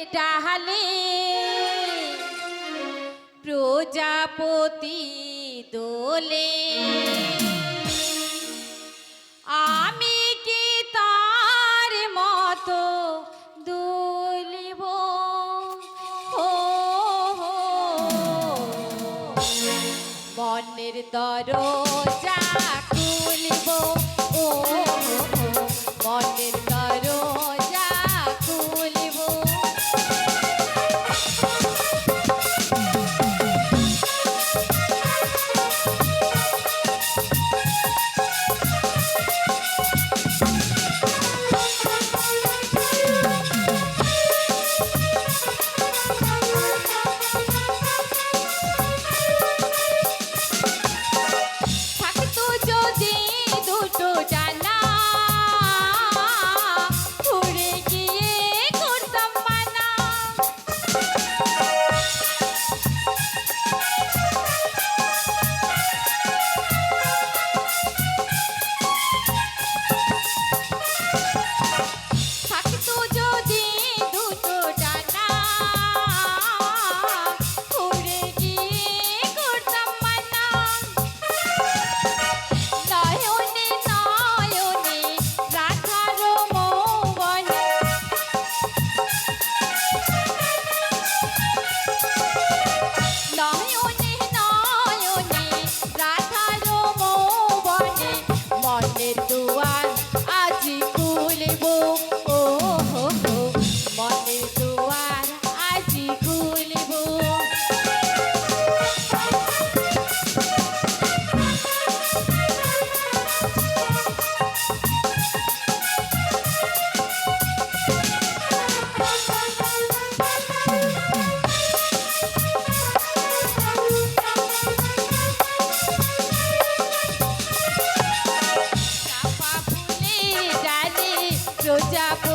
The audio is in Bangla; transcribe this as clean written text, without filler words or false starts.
ডাহালে প্রজাপতি দোলে আমি কি তার মতো দুলিব ও মনের দরজা খুলিব ও মনের দরজা খুলিব থাকতো যদি দুটো জানা উড়ে গিয়ে করতাম মানা থাকতো যদি দুটো ডানা উড়ে গিয়ে করতাম মানা নয়নে নয়নে রাধার মৌবনে নয়নে নয়নে রাধার মৌবনে মনের দুয়ার আজি খুলিব ও হো হো মনের দুয়ার আজি খুলিব চাপা ফুলে ডালে প্রজাপতি